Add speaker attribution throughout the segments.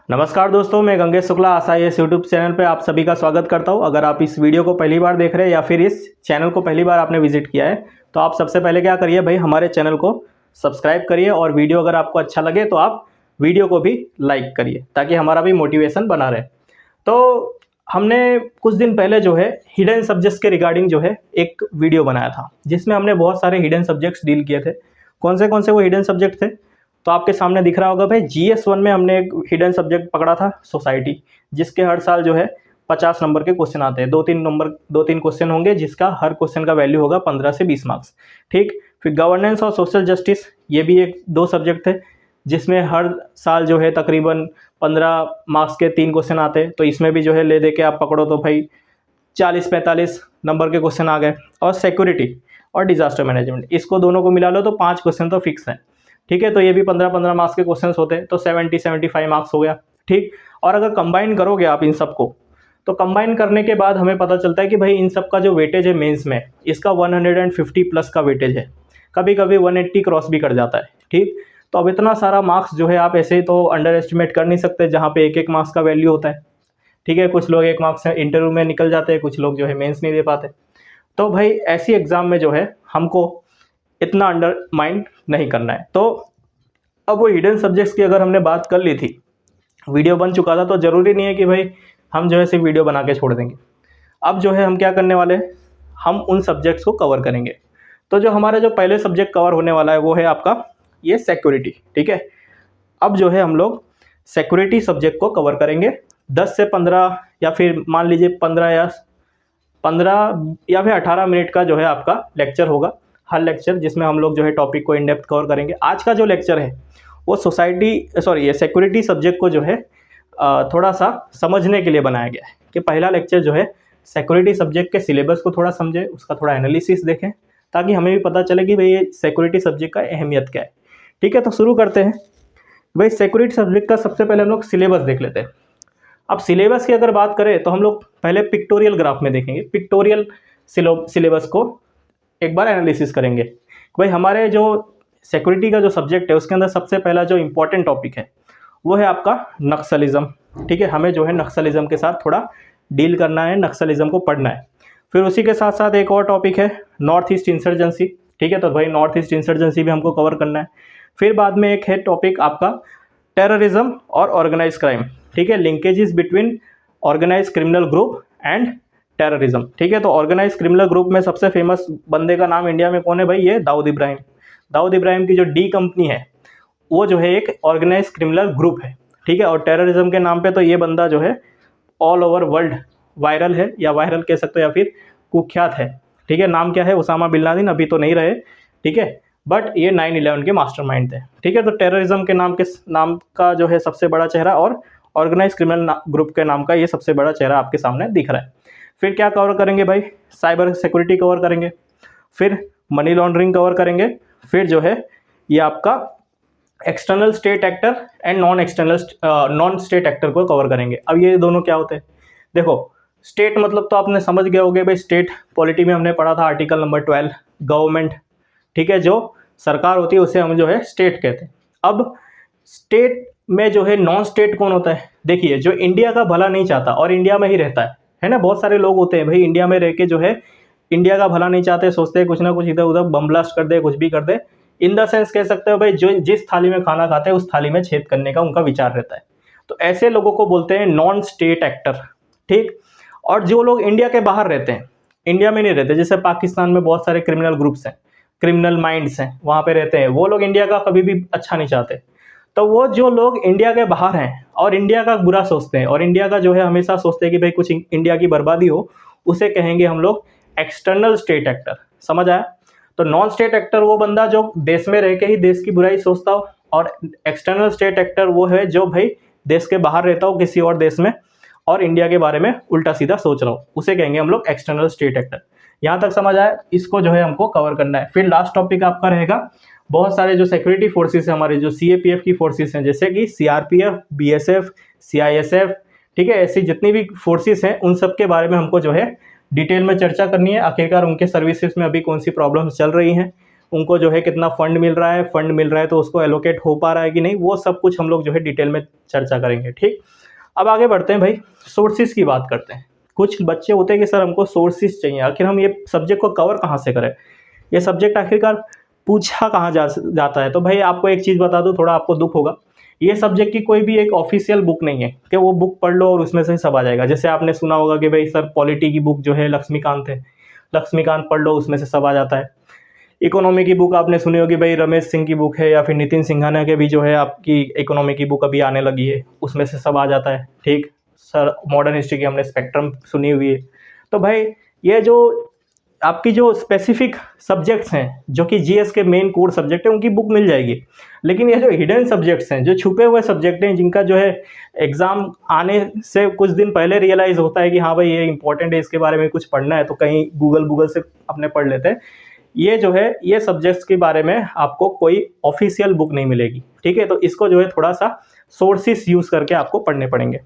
Speaker 1: नमस्कार दोस्तों, मैं Gangesh Shukla IAS YouTube channel पे आप सभी का स्वागत करता हूं। अगर आप इस वीडियो को पहली बार देख रहे हैं या फिर इस चैनल को पहली बार आपने विजिट किया है तो आप सबसे पहले क्या करिए भाई, हमारे चैनल को सब्सक्राइब करिए और वीडियो अगर आपको अच्छा लगे तो आप वीडियो को भी लाइक करिए ताकि हमारा भी मोटिवेशन बना रहे। तो हमने कुछ दिन पहले जो है हिडन सब्जेक्ट्स के रिगार्डिंग जो है एक वीडियो बनाया था जिसमें हमने बहुत सारे हिडन सब्जेक्ट्स डील किए थे। कौन से वो हिडन सब्जेक्ट थे तो आपके सामने दिख रहा होगा भाई। GS1 में हमने एक हिडन सब्जेक्ट पकड़ा था सोसाइटी, जिसके हर साल जो है 50 नंबर के क्वेश्चन आते हैं। दो तीन क्वेश्चन होंगे जिसका हर क्वेश्चन का वैल्यू होगा 15 से 20 मार्क्स। ठीक, फिर गवर्नेंस और सोशल जस्टिस, ये भी एक दो सब्जेक्ट थे जिसमें हर साल जो है तकरीबन 15 मार्क्स के 3 क्वेश्चन आते हैं। तो इसमें भी जो है ले दे के आप पकड़ो तो भाई 40-45 नंबर के क्वेश्चन आ गए। और सिक्योरिटी और डिजास्टर मैनेजमेंट, इसको दोनों को मिला लो तो 5 क्वेश्चन तो फिक्स है। ठीक है, तो ये भी 15-15 मार्क्स के क्वेश्चंस होते हैं तो 70-75 मार्क्स हो गया। ठीक, और अगर कंबाइन करोगे आप इन सबको तो कंबाइन करने के बाद हमें पता चलता है कि भाई इन सब का जो वेटेज है मेंस में, इसका 150 प्लस का वेटेज है, कभी कभी 180 क्रॉस भी कर जाता है। ठीक, तो अब इतना सारा मार्क्स जो है आप ऐसे तो अंडर एस्टिमेट कर नहीं सकते, जहाँ पे एक मार्क्स का वैल्यू होता है। ठीक है, कुछ लोग 1 मार्क्स से इंटरव्यू में निकल जाते हैं, कुछ लोग जो है मेंस नहीं दे पाते। तो भाई ऐसी एग्जाम में जो है हमको इतना अंडर माइंड नहीं करना है। तो अब वो हिडन सब्जेक्ट्स की अगर हमने बात कर ली थी, वीडियो बन चुका था, तो ज़रूरी नहीं है कि भाई हम जो है सिर्फ वीडियो बना के छोड़ देंगे। अब जो है हम क्या करने वाले हैं, हम उन सब्जेक्ट्स को कवर करेंगे। तो जो हमारा जो पहले सब्जेक्ट कवर होने वाला है वो है आपका ये सिक्योरिटी। ठीक है, अब जो है हम लोग सिक्योरिटी सब्जेक्ट को कवर करेंगे। 10 से 15 या फिर मान लीजिए 15 या फिर 18 मिनट का जो है आपका लेक्चर होगा, हर लेक्चर, जिसमें हम लोग जो है टॉपिक को इन डेप्थ कवर करेंगे। आज का जो लेक्चर है वो ये सिक्योरिटी सब्जेक्ट को जो है थोड़ा सा समझने के लिए बनाया गया है कि पहला लेक्चर जो है सिक्योरिटी सब्जेक्ट के सिलेबस को थोड़ा समझे, उसका थोड़ा एनालिसिस देखें, ताकि हमें भी पता चले कि भाई ये सिक्योरिटी सब्जेक्ट का अहमियत क्या है। ठीक है, तो शुरू करते हैं। भाई सिक्योरिटी सब्जेक्ट का सबसे पहले हम लोग सिलेबस देख लेते हैं। अब सिलेबस की अगर बात करें तो हम लोग पहले पिक्टोरियल ग्राफ में देखेंगे, पिक्टोरियल सिलेबस को एक बार एनालिसिस करेंगे। भाई हमारे जो सिक्योरिटी का जो सब्जेक्ट है उसके अंदर सबसे पहला जो इम्पोर्टेंट टॉपिक है वो है आपका नक्सलिज्म। ठीक है, हमें जो है नक्सलिज्म के साथ थोड़ा डील करना है, नक्सलिज्म को पढ़ना है। फिर उसी के साथ साथ एक और टॉपिक है नॉर्थ ईस्ट इंसर्जेंसी। ठीक है, तो भाई नॉर्थ ईस्ट इंसर्जेंसी भी हमको कवर करना है। फिर बाद में एक है टॉपिक आपका टेररिज्म और ऑर्गेनाइज क्राइम। ठीक है, linkages between organise criminal group and terrorism. ठीक है, तो ऑर्गेनाइज क्रिमिनल ग्रुप में सबसे फेमस बंदे का नाम इंडिया में कौन है भाई, ये दाऊद इब्राहिम। दाऊद इब्राहिम की जो डी कंपनी है वो जो है एक ऑर्गेनाइज क्रिमिनल ग्रुप है। ठीक है, और टेररिज्म के नाम पे तो ये बंदा जो है ऑल ओवर वर्ल्ड वायरल है, या वायरल कह सकते हो या फिर कुख्यात है। ठीक है, नाम क्या है, उसामा बिन लादेन, अभी तो नहीं रहे। ठीक है, बट ये 9/11 के मास्टरमाइंड थे। ठीक है, तो टेररिज्म के नाम का जो है सबसे बड़ा चेहरा और ऑर्गेनाइज क्रिमिनल ग्रुप के नाम का ये सबसे बड़ा चेहरा आपके सामने दिख रहा है। फिर क्या कवर करेंगे भाई, साइबर सिक्योरिटी कवर करेंगे, फिर मनी लॉन्ड्रिंग कवर करेंगे, फिर जो है ये आपका external state actor and non state actor को कवर करेंगे। अब ये दोनों क्या होते हैं, देखो स्टेट मतलब तो आपने समझ गए होंगे भाई, स्टेट पॉलिटी में हमने पढ़ा था आर्टिकल नंबर 12, गवर्नमेंट। ठीक है, जो सरकार होती है उसे हम जो है स्टेट कहते हैं। अब स्टेट में जो है नॉन स्टेट कौन होता है, देखिए जो इंडिया का भला नहीं चाहता और इंडिया में ही रहता है ना। बहुत सारे लोग होते हैं भाई इंडिया में रह के जो है इंडिया का भला नहीं चाहते, सोचते हैं कुछ ना कुछ इधर उधर बम ब्लास्ट कर दे, कुछ भी कर दे। इन द सेंस कह सकते हो भाई जो जिस थाली में खाना खाते हैं उस थाली में छेद करने का उनका विचार रहता है। तो ऐसे लोगों को बोलते हैं नॉन स्टेट एक्टर। ठीक, और जो लोग इंडिया के बाहर रहते हैं, इंडिया में नहीं रहते, जैसे पाकिस्तान में बहुत सारे क्रिमिनल ग्रुप्स हैं, क्रिमिनल माइंड्स हैं, वहाँ पे रहते हैं, वो लोग इंडिया का कभी भी अच्छा नहीं चाहते। तो वो जो लोग इंडिया के बाहर हैं और इंडिया का बुरा सोचते हैं और इंडिया का जो है हमेशा सोचते हैं कि भाई कुछ इंडिया की बर्बादी हो, उसे कहेंगे हम लोग एक्सटर्नल स्टेट एक्टर। समझ आया? तो नॉन स्टेट एक्टर वो बंदा जो देश में रह के ही देश की बुराई सोचता हो, और एक्सटर्नल स्टेट एक्टर वो है जो भाई देश के बाहर रहता हो किसी और देश में और इंडिया के बारे में उल्टा सीधा सोच रहा हो, उसे कहेंगे हम लोग एक्सटर्नल स्टेट एक्टर। यहाँ तक समझ आया? इसको जो है हमको कवर करना है। फिर लास्ट टॉपिक आपका रहेगा बहुत सारे जो सिक्योरिटी फोर्सेस हैं, हमारे जो CAPF की फोर्सेस हैं, जैसे कि CRPF, BSF, CISF। ठीक है, ऐसी जितनी भी फोर्सेस हैं उन सब के बारे में हमको जो है डिटेल में चर्चा करनी है। आखिरकार उनके सर्विसेज में अभी कौन सी प्रॉब्लम्स चल रही हैं, उनको जो है कितना फंड मिल रहा है तो उसको एलोकेट हो पा रहा है कि नहीं, वो सब कुछ हम लोग जो है डिटेल में चर्चा करेंगे। ठीक, अब आगे बढ़ते हैं भाई, सोर्सेज की बात करते हैं। कुछ बच्चे होते हैं कि सर हमको सोर्सेज चाहिए, आखिर हम ये सब्जेक्ट को कवर कहाँ से करें, ये सब्जेक्ट आखिरकार पूछा कहाँ जाता है। तो भाई आपको एक चीज़ बता दूँ, थोड़ा आपको दुख होगा, ये सब्जेक्ट की कोई भी एक ऑफिशियल बुक नहीं है कि वो बुक पढ़ लो और उसमें से सब आ जाएगा। जैसे आपने सुना होगा कि भाई सर पॉलिटी की बुक जो है लक्ष्मीकांत है, लक्ष्मीकांत पढ़ लो उसमें से सब आ जाता है। इकोनॉमी की बुक आपने सुनी होगी भाई रमेश सिंह की बुक है, या फिर नितिन सिंघानिया के भी जो है आपकी इकोनॉमी की बुक अभी आने लगी है, उसमें से सब आ जाता है। ठीक सर, मॉडर्न हिस्ट्री की हमने स्पेक्ट्रम सुनी हुई है। तो भाई ये जो आपकी जो स्पेसिफिक सब्जेक्ट्स हैं जो कि जीएस के मेन कोर सब्जेक्ट हैं उनकी बुक मिल जाएगी, लेकिन ये जो हिडन सब्जेक्ट्स हैं, जो छुपे हुए सब्जेक्ट हैं, जिनका जो है एग्ज़ाम आने से कुछ दिन पहले रियलाइज़ होता है कि हाँ भाई ये इंपॉर्टेंट है, इसके बारे में कुछ पढ़ना है, तो कहीं गूगल से अपने पढ़ लेते हैं, ये जो है ये सब्जेक्ट्स के बारे में आपको कोई ऑफिशियल बुक नहीं मिलेगी। ठीक है, तो इसको जो है थोड़ा सा सोर्सेस यूज़ करके आपको पढ़ने पड़ेंगे।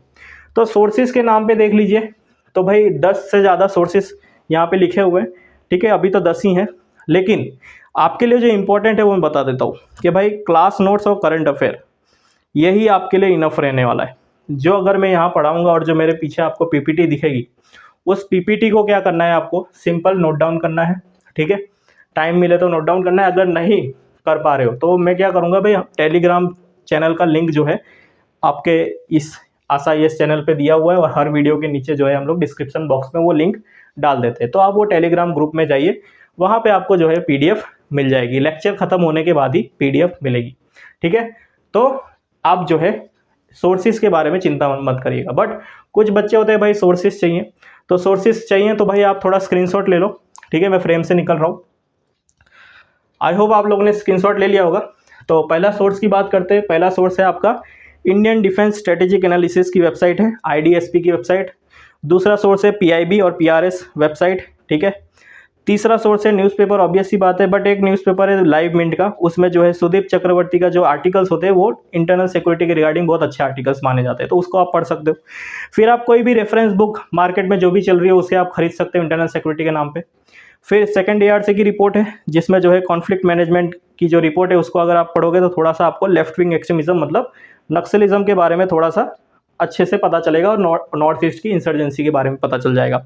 Speaker 1: तो सोर्सेस के नाम पे देख लीजिए, तो भाई 10 से ज़्यादा सोर्सेस यहाँ पे लिखे हुए हैं। ठीक है, अभी तो 10 ही हैं, लेकिन आपके लिए जो इम्पोर्टेंट है वो मैं बता देता हूँ कि भाई क्लास नोट्स और करंट अफेयर, यही आपके लिए इनफ रहने वाला है। जो अगर मैं यहाँ पढ़ाऊँगा और जो मेरे पीछे आपको पीपीटी दिखेगी, उस पीपीटी को क्या करना है, आपको सिंपल नोट डाउन करना है। ठीक है, टाइम मिले तो नोट डाउन करना है, अगर नहीं कर पा रहे हो तो मैं क्या करूँगा भाई, टेलीग्राम चैनल का लिंक जो है आपके इस आशा IAS चैनल पे दिया हुआ है, और हर वीडियो के नीचे जो है हम लोग डिस्क्रिप्शन बॉक्स में वो लिंक डाल देते हैं। तो आप वो टेलीग्राम ग्रुप में जाइए, वहाँ पे आपको जो है PDF मिल जाएगी, लेक्चर ख़त्म होने के बाद ही PDF मिलेगी। ठीक है, तो आप जो है सोर्सेज के बारे में चिंता मत करिएगा। बट कुछ बच्चे होते हैं भाई सोर्सेज चाहिए, तो सोर्सेज चाहिए तो भाई आप थोड़ा स्क्रीनशॉट ले लो। ठीक है, मैं फ्रेम से निकल रहा हूँ, आई होप आप लोगों ने स्क्रीनशॉट ले लिया होगा। तो पहला सोर्स की बात करते हैं। पहला सोर्स है आपका इंडियन डिफेंस स्ट्रेटेजिक एनालिसिस की वेबसाइट है, IDSP की वेबसाइट। दूसरा सोर्स है PIB और PRS वेबसाइट। ठीक है, तीसरा सोर्स है न्यूज़पेपर, ऑब्वियस सी बात है, बट एक न्यूज़पेपर है लाइव मिंट का, उसमें जो है सुदीप चक्रवर्ती का जो आर्टिकल्स होते हैं वो इंटरनल सिक्योरिटी के रिगार्डिंग बहुत अच्छे आर्टिकल्स माने जाते हैं, तो उसको आप पढ़ सकते हो। फिर आप कोई भी रेफरेंस बुक मार्केट में जो भी चल रही है उसे आप खरीद सकते हो इंटरनल सिक्योरिटी के नाम पे। फिर सेकंड ARC की रिपोर्ट है, जिसमें जो है कॉन्फ्लिक्ट मैनेजमेंट की जो रिपोर्ट है उसको अगर आप पढ़ोगे तो थोड़ा सा आपको लेफ्ट विंग एक्सट्रीमिज्म मतलब नक्सलिज्म के बारे में थोड़ा सा अच्छे से पता चलेगा, और नॉर्थ ईस्ट की इंसर्जेंसी के बारे में पता चल जाएगा।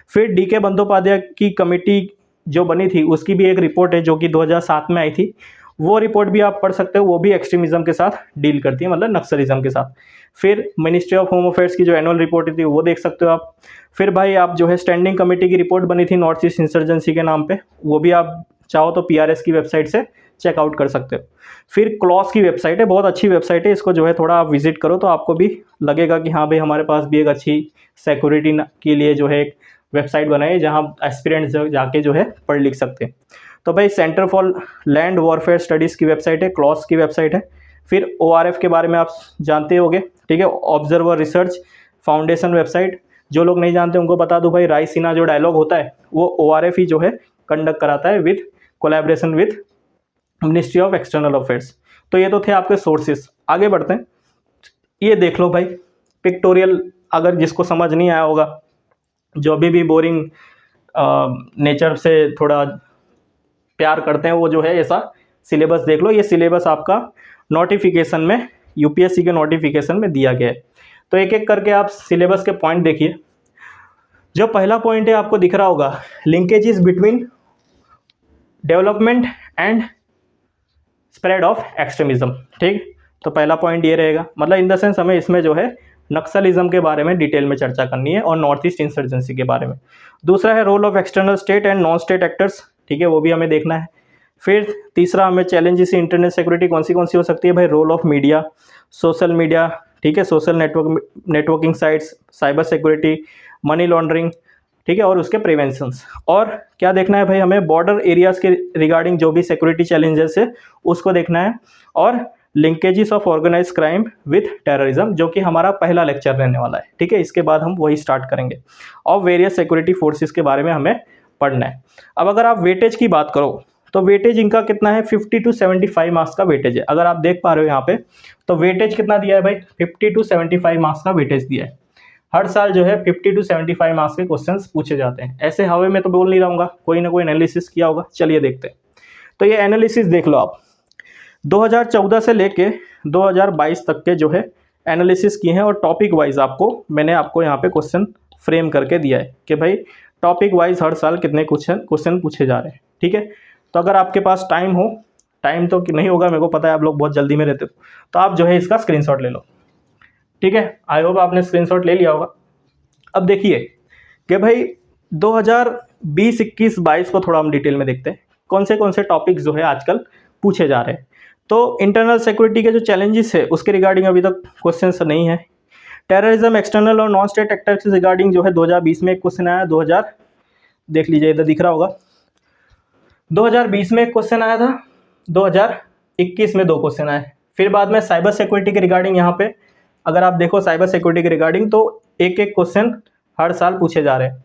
Speaker 1: फिर DK बंदोपाध्याय की कमेटी जो बनी थी उसकी भी एक रिपोर्ट है जो कि 2007 में आई थी, वो रिपोर्ट भी आप पढ़ सकते हो, वो भी एक्सट्रीमिज्म के साथ डील करती है, मतलब नक्सलिज्म के साथ। फिर मिनिस्ट्री ऑफ होम अफेयर्स की जो एनुअल रिपोर्ट थी वो देख सकते हो आप। फिर भाई आप जो है स्टैंडिंग कमेटी की रिपोर्ट बनी थी नॉर्थ ईस्ट इंसर्जेंसी के नाम पे, वो भी आप चाहो तो PRS की वेबसाइट से चेकआउट कर सकते हो। फिर क्लॉस की वेबसाइट है, बहुत अच्छी वेबसाइट है, इसको जो है थोड़ा आप विजिट करो तो आपको भी लगेगा कि हाँ भाई हमारे पास भी एक अच्छी सिक्योरिटी के लिए जो है एक वेबसाइट बनाई जहाँ एस्पिरेंट्स जाके जो है पढ़ लिख सकते हैं। तो भाई centre for land warfare studies की वेबसाइट है, क्लॉस की वेबसाइट है। फिर ORF के बारे में आप जानते होंगे, ठीक है, ऑब्जर्वर रिसर्च फाउंडेशन वेबसाइट। जो लोग नहीं जानते उनको बता दूं भाई, रायसीना जो डायलॉग होता है वो ORF ही जो है कंडक्ट कराता है with collaboration with ministry of external affairs. तो ये तो थे आपके सोर्सेस। आगे बढ़ते हैं, ये देख लो भाई पिक्टोरियल, अगर जिसको समझ नहीं आया होगा, जो अभी भी बोरिंग नेचर से थोड़ा प्यार करते हैं, वो जो है ऐसा सिलेबस देख लो। ये सिलेबस आपका नोटिफिकेशन में, UPSC के नोटिफिकेशन में दिया गया है। तो एक एक करके आप सिलेबस के पॉइंट देखिए। जो पहला पॉइंट है आपको दिख रहा होगा, linkages between development and spread of extremism. ठीक, तो पहला पॉइंट ये रहेगा, मतलब इन द सेंस हमें इसमें जो है नक्सलिज्म के बारे में डिटेल में चर्चा करनी है और नॉर्थ ईस्ट इंसर्जेंसी के बारे में। दूसरा है role of external state and non state actors, ठीक है, वो भी हमें देखना है। फिर तीसरा हमें चैलेंजेस इन इंटरनेट सिक्योरिटी कौन सी हो सकती है भाई, role of media, social media, ठीक है, social networking sites, cyber security, money laundering, ठीक है, और उसके प्रिवेंशंस। और क्या देखना है भाई हमें, बॉर्डर एरियाज़ के रिगार्डिंग जो भी सिक्योरिटी चैलेंजेस है उसको देखना है, और linkages of organise crime with terrorism, जो कि हमारा पहला लेक्चर रहने वाला है। ठीक है, इसके बाद हम वही स्टार्ट करेंगे, और वेरियस सिक्योरिटी फोर्सेस के बारे में हमें पढ़ना है। अब अगर आप वेटेज की बात करो तो वेटेज इनका कितना है, 50 to 75 मार्क्स का वेटेज है। अगर आप देख पा रहे हो यहाँ पे, तो वेटेज कितना दिया है भाई, 50 to 75 मार्क्स का वेटेज दिया है। हर साल जो है 50 to 75 मार्क्स के क्वेश्चंस पूछे जाते हैं। ऐसे हवे में तो बोल नहीं रहूँगा, कोई ना कोई एनालिसिस किया होगा। चलिए देखते हैं। तो ये एनालिसिस देख लो आप, 2014 से लेके 2022 तक के जो है एनालिसिस किए हैं और टॉपिक वाइज मैंने आपको यहाँ पे क्वेश्चन फ्रेम करके दिया है कि भाई टॉपिक वाइज हर साल कितने क्वेश्चन पूछे जा रहे हैं। ठीक है, तो अगर आपके पास टाइम हो, टाइम तो नहीं होगा मेरे को पता है, आप लोग बहुत जल्दी में रहते हो, तो आप जो है इसका स्क्रीनशॉट ले लो। ठीक है, आई होप आपने स्क्रीनशॉट ले लिया होगा। अब देखिए कि भाई 2020, 21, 22 को थोड़ा हम डिटेल में देखते हैं कौन से टॉपिक्स जो है आजकल पूछे जा रहे हैं। तो इंटरनल सिक्योरिटी के जो चैलेंजेस है उसके रिगार्डिंग अभी तक क्वेश्चंस नहीं है। टेररिज्म, एक्सटर्नल और नॉन स्टेट एक्टर्स से रिगार्डिंग जो है 2020 में एक क्वेश्चन आया, 2000 देख लीजिए इधर दिख रहा होगा, 2020 में एक क्वेश्चन आया था, 2021 में 2 क्वेश्चन आए। फिर बाद में साइबर सिक्योरिटी के रिगार्डिंग यहाँ पे अगर आप देखो साइबर सिक्योरिटी के रिगार्डिंग तो एक क्वेश्चन हर साल पूछे जा रहे हैं।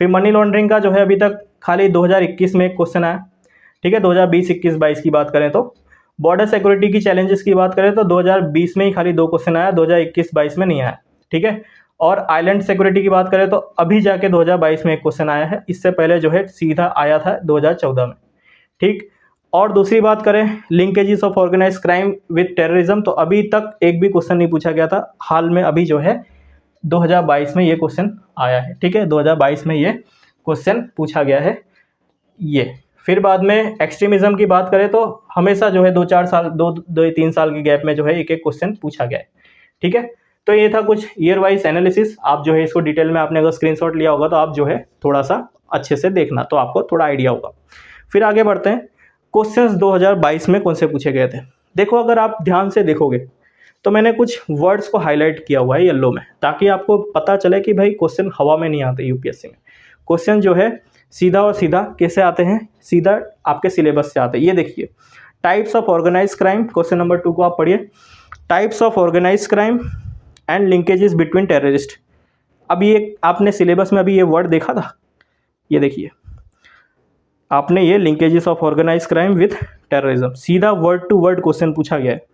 Speaker 1: फिर मनी लॉन्ड्रिंग का जो है अभी तक खाली 2021 में एक क्वेश्चन आया। ठीक है, 2020, 21, 22 की बात करें तो बॉर्डर सिक्योरिटी की चैलेंजेस की बात करें तो 2020 में ही खाली 2 क्वेश्चन आया, 2021, 22 में नहीं आया। ठीक है, और आइलैंड सिक्योरिटी की बात करें तो अभी जाके 2022 में एक क्वेश्चन आया है, इससे पहले जो है सीधा आया था 2014 में। ठीक, और दूसरी बात करें linkages of organise crime with terrorism, तो अभी तक एक भी क्वेश्चन नहीं पूछा गया था, हाल में अभी जो है 2022 में ये क्वेश्चन आया है। ठीक है, 2022 में ये क्वेश्चन पूछा गया है ये। फिर बाद में एक्सट्रीमिज्म की बात करें तो हमेशा जो है 2-4 साल 2-3 साल के गैप में जो है एक क्वेश्चन पूछा गया है। ठीक है, तो ये था कुछ ईयर वाइज एनालिसिस। आप जो है इसको डिटेल में आपने अगर स्क्रीनशॉट लिया होगा तो आप जो है थोड़ा सा अच्छे से देखना, तो आपको थोड़ा आइडिया होगा। फिर आगे बढ़ते हैं, क्वेश्चंस 2022 में कौन से पूछे गए थे। देखो अगर आप ध्यान से देखोगे तो मैंने कुछ वर्ड्स को हाईलाइट किया हुआ है येलो में, ताकि आपको पता चले कि भाई क्वेश्चन हवा में नहीं आते यूपीएससी में। क्वेश्चन जो है सीधा और सीधा कैसे आते हैं, सीधा आपके सिलेबस से आते हैं। ये देखिए, types of organise crime, question number 2 को आप पढ़िए, types of organise crime and linkages between terrorist. अब ये आपने सिलेबस में अभी ये वर्ड देखा था, ये देखिए आपने ये linkages of organise crime with terrorism, सीधा वर्ड टू वर्ड क्वेश्चन पूछा गया है।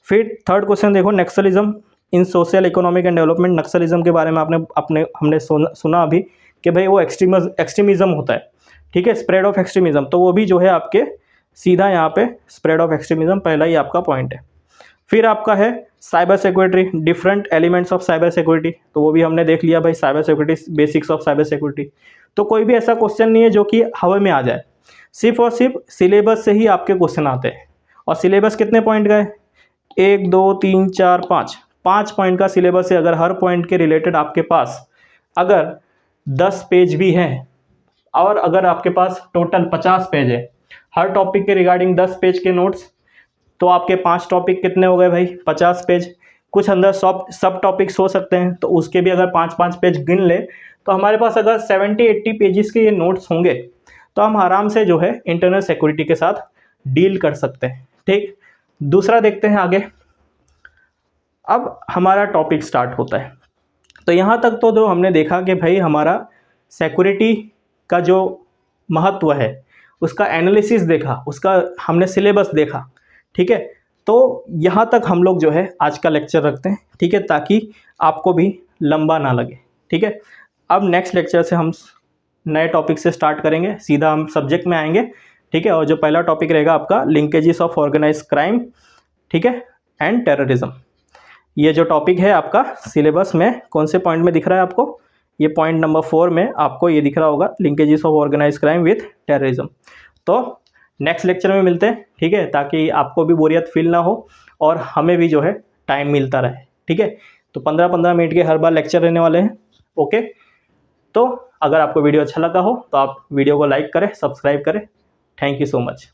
Speaker 1: फिर थर्ड क्वेश्चन देखो, Naxalism in social economic and development. Naxalism के बारे में हमने सुना अभी कि भाई वो एक्सट्रीमिज्म होता है। ठीक है, स्प्रेड ऑफ एक्सट्रीमिज्म, तो वो भी जो है आपके सीधा यहाँ पे स्प्रेड ऑफ एक्सट्रीमिज्म पहला ही आपका पॉइंट है। फिर आपका है cyber security, different elements of cyber security, तो वो भी हमने देख लिया भाई, cyber security, basics of cyber security. तो कोई भी ऐसा क्वेश्चन नहीं है जो कि हवा में आ जाए, सिर्फ और सिर्फ सिलेबस से ही आपके क्वेश्चन आते हैं। और सिलेबस कितने पॉइंट का है, 1, 2, 3, 4, 5 पॉइंट का सिलेबस है। अगर हर पॉइंट के रिलेटेड आपके पास अगर 10 पेज भी हैं और अगर आपके पास टोटल 50 पेज है, हर टॉपिक के रिगार्डिंग 10 पेज के नोट्स, तो आपके 5 टॉपिक कितने हो गए भाई, 50 पेज। कुछ अंदर सब टॉपिक्स हो सकते हैं, तो उसके भी अगर 5-5 पेज गिन ले तो हमारे पास अगर 70-80 पेजेस के ये नोट्स होंगे तो हम आराम से जो है इंटरनल सिक्योरिटी के साथ डील कर सकते हैं। ठीक, दूसरा देखते हैं आगे। अब हमारा टॉपिक स्टार्ट होता है, तो यहाँ तक तो जो हमने देखा कि भाई हमारा सिक्योरिटी का जो महत्व है उसका एनालिसिस देखा, उसका हमने सिलेबस देखा। ठीक है, तो यहाँ तक हम लोग जो है आज का लेक्चर रखते हैं। ठीक है, ताकि आपको भी लंबा ना लगे। ठीक है, अब नेक्स्ट लेक्चर से हम नए टॉपिक से स्टार्ट करेंगे, सीधा हम सब्जेक्ट में आएंगे। ठीक है, और जो पहला टॉपिक रहेगा आपका लिंकेजेस ऑफ ऑर्गेनाइज क्राइम, ठीक है, एंड टेररिज्म। ये जो टॉपिक है आपका सिलेबस में कौन से पॉइंट में दिख रहा है आपको, ये पॉइंट नंबर 4 में आपको ये दिख रहा होगा, linkages of organise crime with terrorism. तो नेक्स्ट लेक्चर में मिलते हैं। ठीक है, ताकि आपको भी बोरियत फील ना हो और हमें भी जो है टाइम मिलता रहे। ठीक है, तो 15-15 मिनट के हर बार लेक्चर रहने वाले हैं। ओके, तो अगर आपको वीडियो अच्छा लगा हो तो आप वीडियो को लाइक करें, सब्सक्राइब करें। Thank you so much.